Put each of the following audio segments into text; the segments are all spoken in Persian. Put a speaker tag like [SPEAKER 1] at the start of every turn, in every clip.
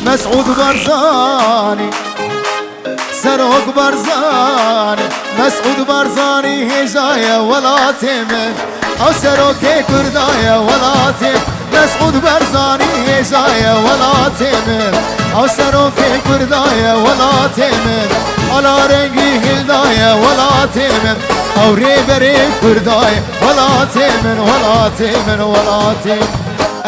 [SPEAKER 1] مسعود برزاني سروق برزاني مسعود برزاني هجاية ولاتي من او سروك كرداية ولاتي مسعود برزاني هجاية ولاتي من او سروك كرداية ولاتي من على رنگی هلداية ولاتي من او ريبري كرداية ولاتي من ولاتي من ولاتي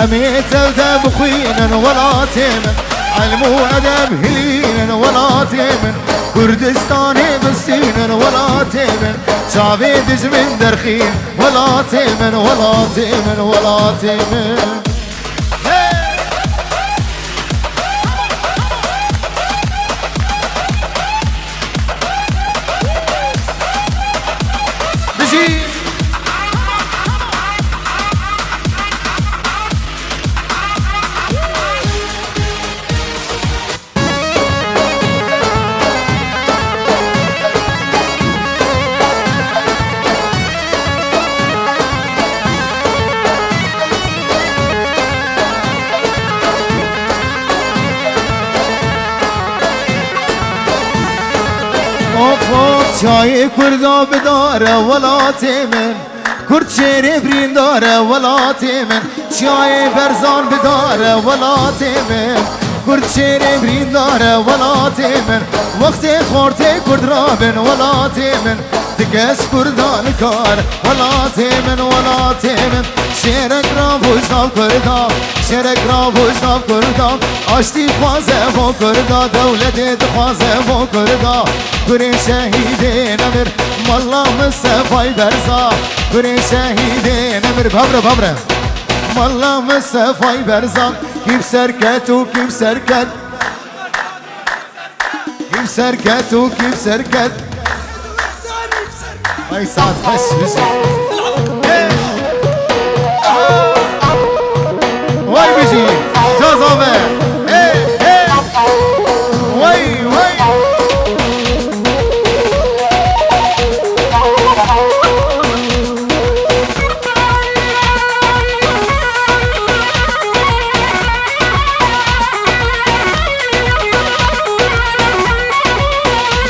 [SPEAKER 1] اميت الدب خوين ولاتي من علم وادب هلين ولاتي من كردستاني بسين ولاتي من شعبي دج من درخين ولاتي من ولاتي من ولاتي من بجي چای کردا بداره ولاتي من کرد شیری برین داره ولاتي من چای برزان بداره ولاتي من کرد شیری برین داره ولاتي من وقت خورت کرد رابن ولاتي من دگس کردان کار ولاتي من ولاتي من شیرک را بوزنام کردا شیرک را بوزنام کردا آشتی خوازه و کردا دولت دخوازه و کردا گری شهیده نمر مالا مصطفی برزا گری شهیده نمر بابره مالا مصطفی برزا کیف سرکت و کیف سرکت کیف سرکت و کیف سرکت ay saat kaç bizi vay bizi cazabe vay vay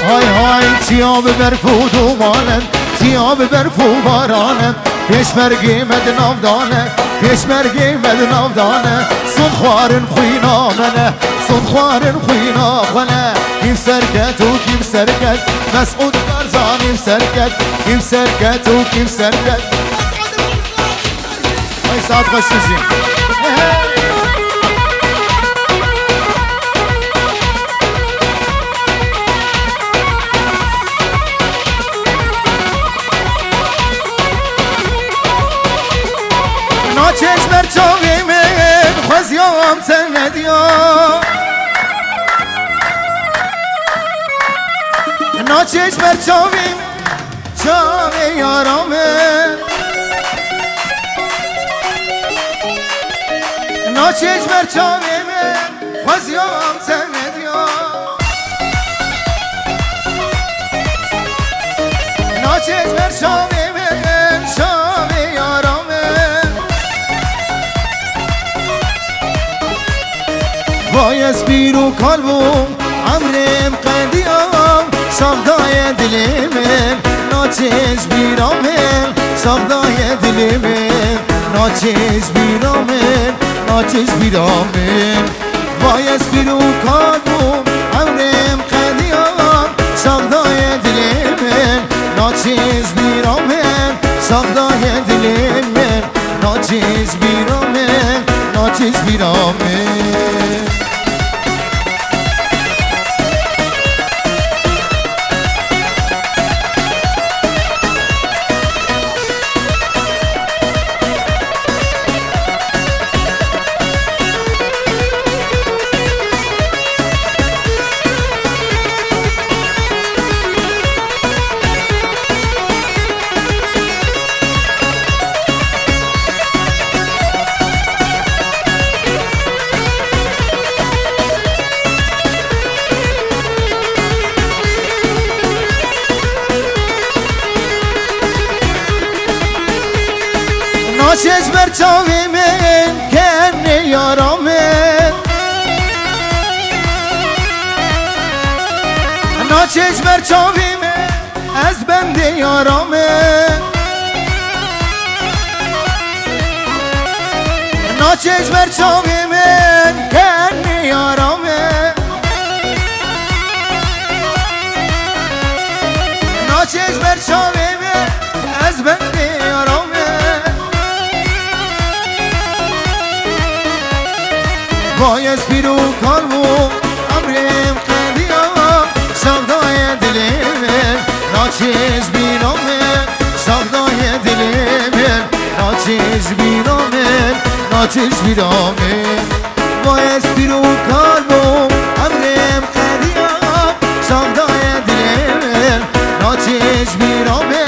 [SPEAKER 1] hay hay tiyab berfud umanen tiyab berfu baranem peşmergi mednavdane peşmergi mednavdane son xwarin xwina mene son xwarin xwina xwane kim serket u kim serket Mes'ud Barzan kim serket kim serket u kim serket ay saat kaç sizin چشم چاوی من خوزیام سندیا نا چشم چاوی چاوی یارامه نا چشم چاوی من خوزیام سندیا نا چشم چاوی من چاوی یارامه وای اسپیرو کالبوم عمرم قندیام سودای دلمن ناچش بیرامن سودای دلمن ناچش بیرامن ناچش بیرامن وای اسپیرو کالبوم عمرم قندیام سودای دلمن ناچش بیرامن سودای دلمن ناچش بیرامن ناچش بیرامن ناچش بر چاوی من کنه یارامن ناچش بر چاویمه از بنده یارامه ناچش بر چاویمه کنی یارامه ناچش بر چاویمه از بنده یارامه باید بیرو کارو امرم قدیم سودای دلم ناچش بیرامه سودای دلم ناچش بیرامه ناچش بیرامه باید بیرو کارو امرم قدیم سودای دلم ناچش بیرامه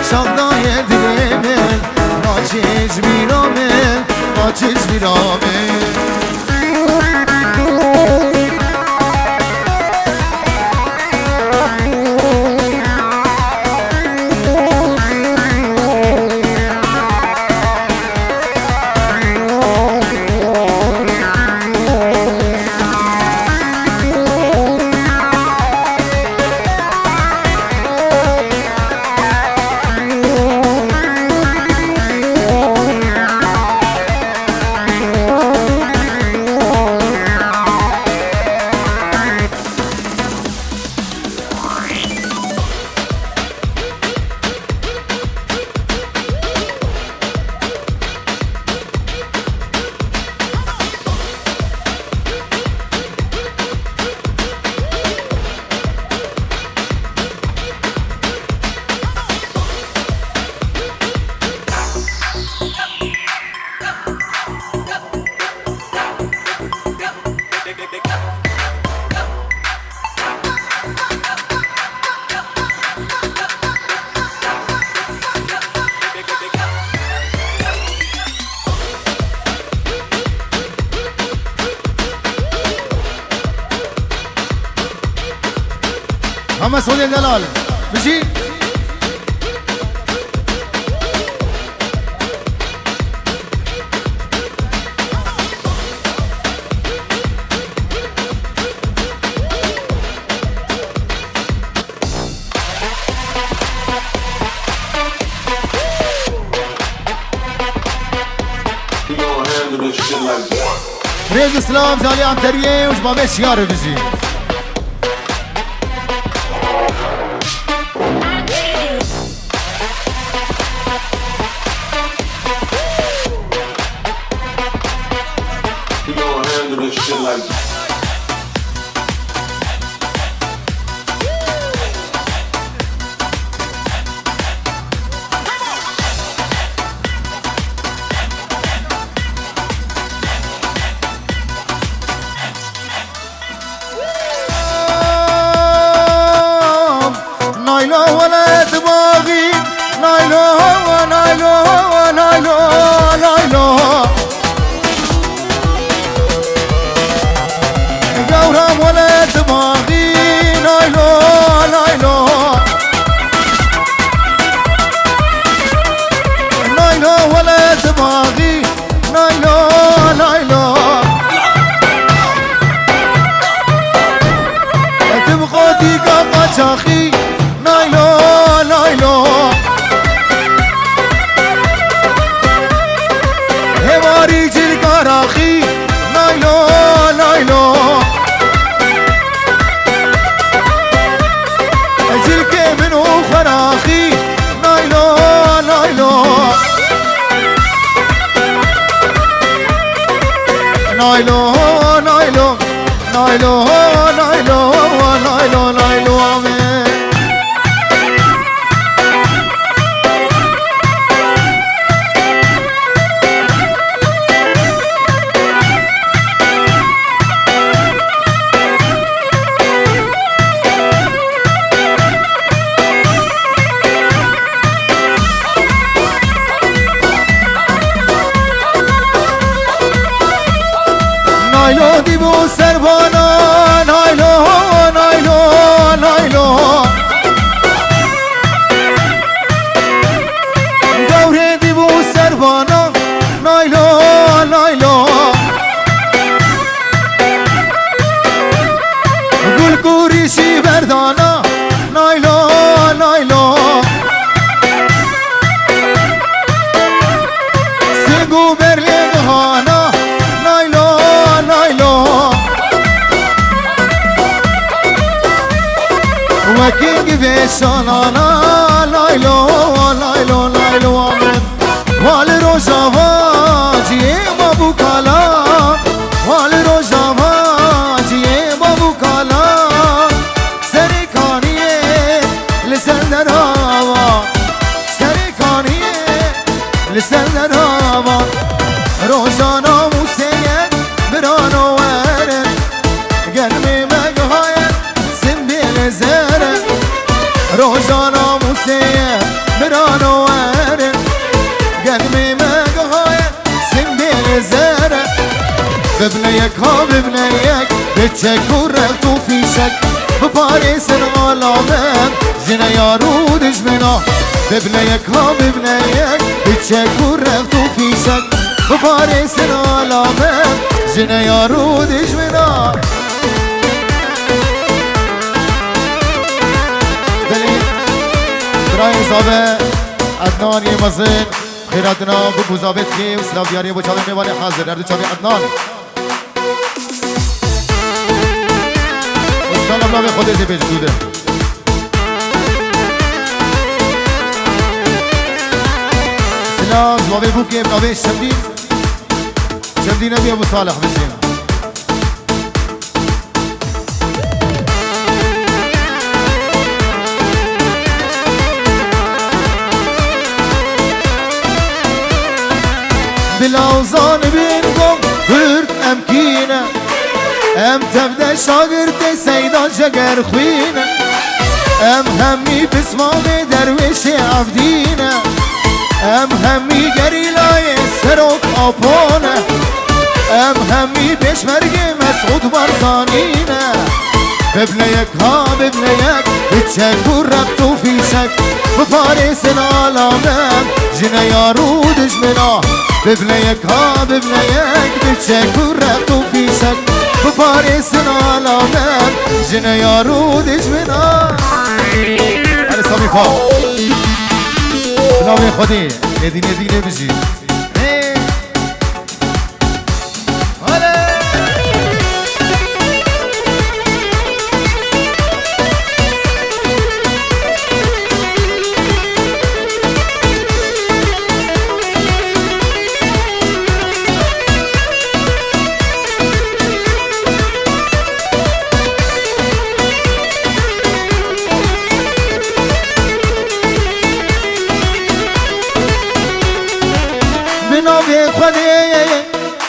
[SPEAKER 1] سودای دلم ناچش بیرامه ناچش بیرامه محمد سعود دلال بشی ريز اسلام جالي عنتريه وش ما ماشي يا ربجي نايلو ولا دماغي نايلو نايلو نايلو نايلو قورم ولا دماغي نايلو نايلو نايلو ولا دماغي نايلو نايلو تبغى ديقا قاچاخي نايلو نايلو هماري جرقا راخي نايلو نايلو جرقا منو خراخي نايلو نايلو نايلو نايلو نايلو نايلو نايلو نايلو آمين نايلو ديبو سربانا نايلو نايلو نايلو دوري ديبو سربانا نايلو نايلو قول كوريشي بردانا شانانا لایلو لایلو لایلو آمن وال روزاوا جیه بابو کالا وال روزاوا جیه بابو کالا سرکانیه لسندراوا سرکانیه لسندراوا روزانا موسیه برانو ورن گرمی مگهای سنبیل زره روزانا موسیه برانو ورن گرمی مگهای سنبیل زره ببنیک ها ببنیک بچک و رفت و فیشک بپاریس العالمین جنه یارو دجمنا ببنیک ها ببنیک بچک و رفت و فیشک بپاریس العالمین جنه یارو دجمنا دلی برای زابه عدنان یه مزین خیراتنا بو زابت کی و سلاف دیاری بو چاوی میوانی حاضر در دو چاوی عدنان استان ابلا به خود ازی پیش دوده سلاف زبابه بو که ابناوه شمدین نبی ابو صالح بشیم بلاوزان بینگم هرد امکینه ام تبده شاگرد سیدان جگر خوینه ام همی بسمام درویش عبدینه ام همی گریلای سروک آپونه ام همی بشمرگ مسعود برزانینه ببنیک ها ببنیک بچک و ربط و فیشک بپاریس العالمین جنه یارو دجمنا ببنیک ها ببنیک بچک و ربط و فیشک بپاریس العالمین جنه یارو دجمنا علی سامی پا بناوی خودی ندینه دینه بجی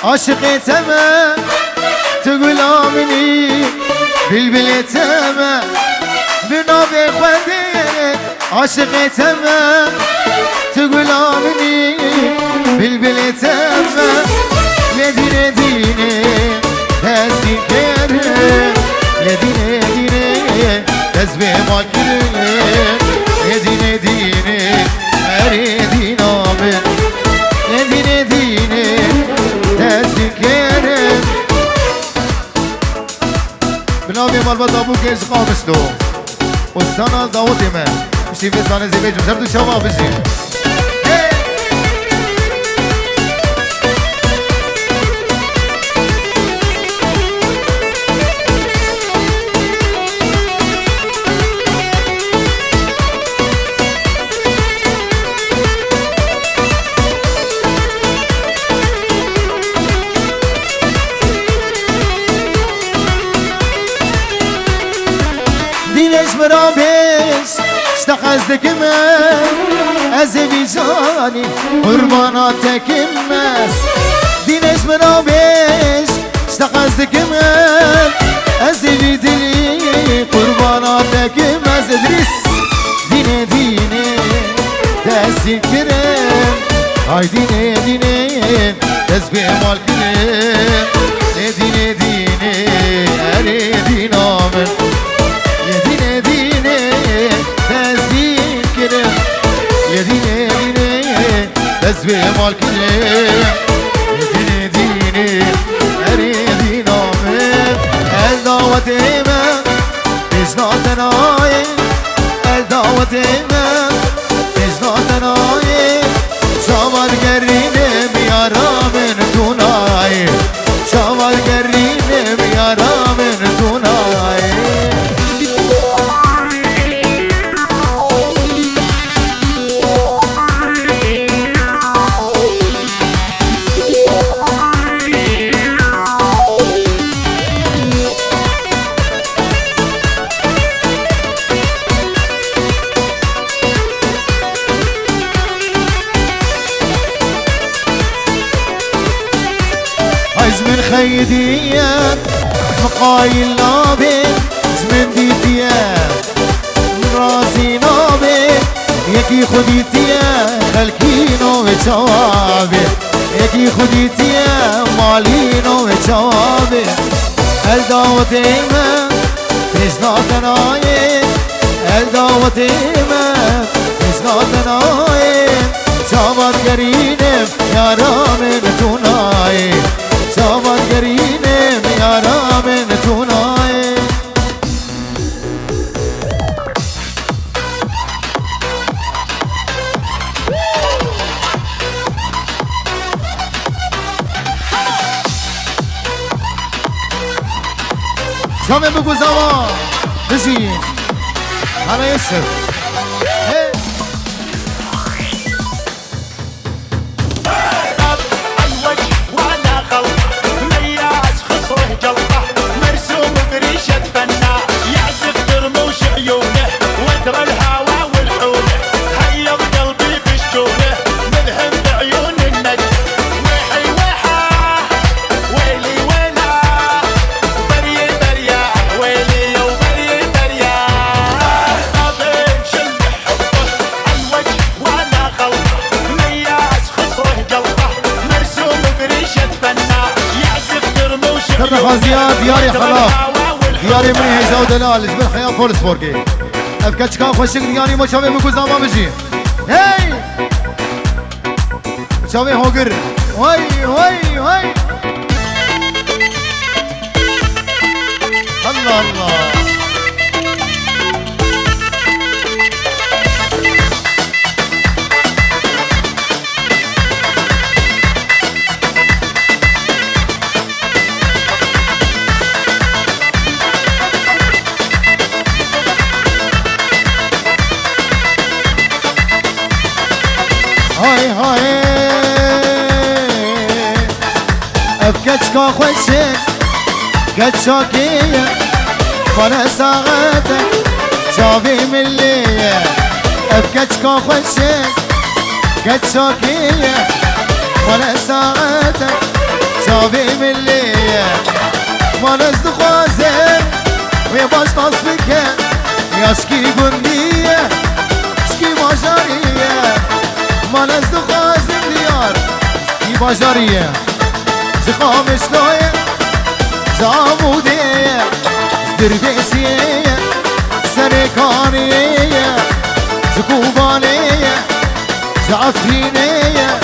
[SPEAKER 1] عاشق تمام تقول آمني بالبل تمام بنابي خدي عاشق تمام تقول آمني بالبل تمام لديني ديني هزي كره لديني ديني هزبي ما كره لديني ديني أريدي نامن لديني ديني تذكرم بنابي مالبات ابو كيش قامشتو والسنة داوتي ما مشي في سنة زي بيجم سردو شباب بجي دینش مرابش اشتخزدك من ازوی جانی قرباناتك مس دینش مرابش اشتخزدك من ازوی دلی قرباناتك مس ادريس دینه دینه تذكرم های دینه دینه تسبیح مال کرم دینه دینه اری دینامن يديني ديني تزين كرم يديني ديني تزبي مال كرم يديني ديني أريد نامم الدعوة إيمان إجنا تنايم الدعوة إيمان إجنا تنايم شامل قريني بيارا من دونايم شامل ديتيا مقايل نابين زمن ديتيا راسي نابين يكي خديتيا خلكينو بجوابي يكي خديتيا مالينو بجوابي الدعوتيما تجناتناي الدعوتيما تجناتناي جواب قرينم يا رامن توناي جواب قرينم يا رامن توناي شامل بگو زمان بشین همه یسر خازيات دياري خلاص دياري مني هيجا ودلال جبل حياة بولس فوركي افكاتش كان خوشك دياري ما شافي مكو زمان بجي هاي شافي هوقر وي وي وي الله الله هاي هاي افكاتشكا خوشك كاتشاكية فانا ساعتك شافي ملية افكاتشكا خوشك كاتشاكية فانا ساعتك شافي ملية فانا ازدخوازن ويباش تصفيك ياشكي قندية شكي ماجارية ما نزد خازن ديار باجارية زقام شلوية زعمودية دربيسية سريكانية زكوبانية زعفرينية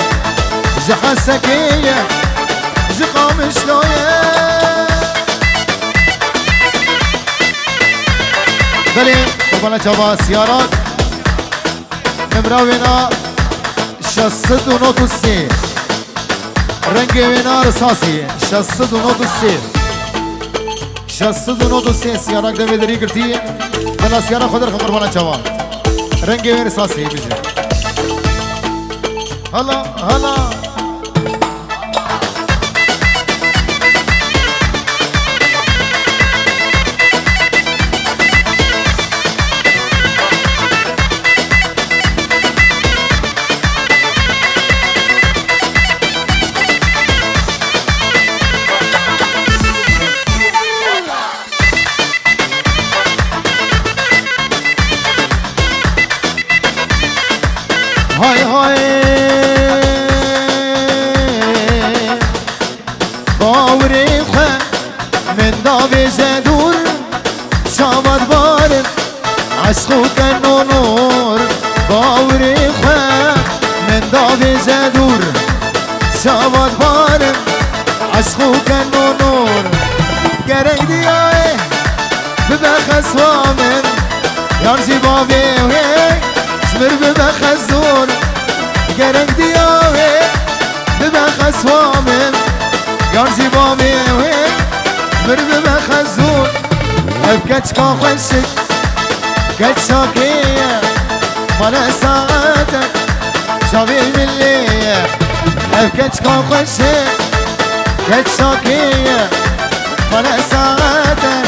[SPEAKER 1] زحسكية زقام شلوية بلي طبعا جوا سيارات نمراوينا شصد و نوت و سه رنگ وینا رساسی شصد و نوت و سه شصد و نوت و سه سیارک دوی دری کرتی بلا سیارک خودر خبر بانا چوان رنگ وین رساسی بجه هلا هلا هاي هاي باوري خا من داوي زدور شامد بارن عشقو كنو نور باوري خا من داوي زدور شامد بارن عشقو كنو نور گرگ دیای ببخس وامن یارجی باوی وی شمر ببخزون گرگ دیاوی ببخس وامن یارجی باوی وی شمر ببخزون افکچ کا خوشک کچ شاکیه مالا ساعتك شاوی ملیه افکچ کا خوشک کچ شاکیه مالا ساعتك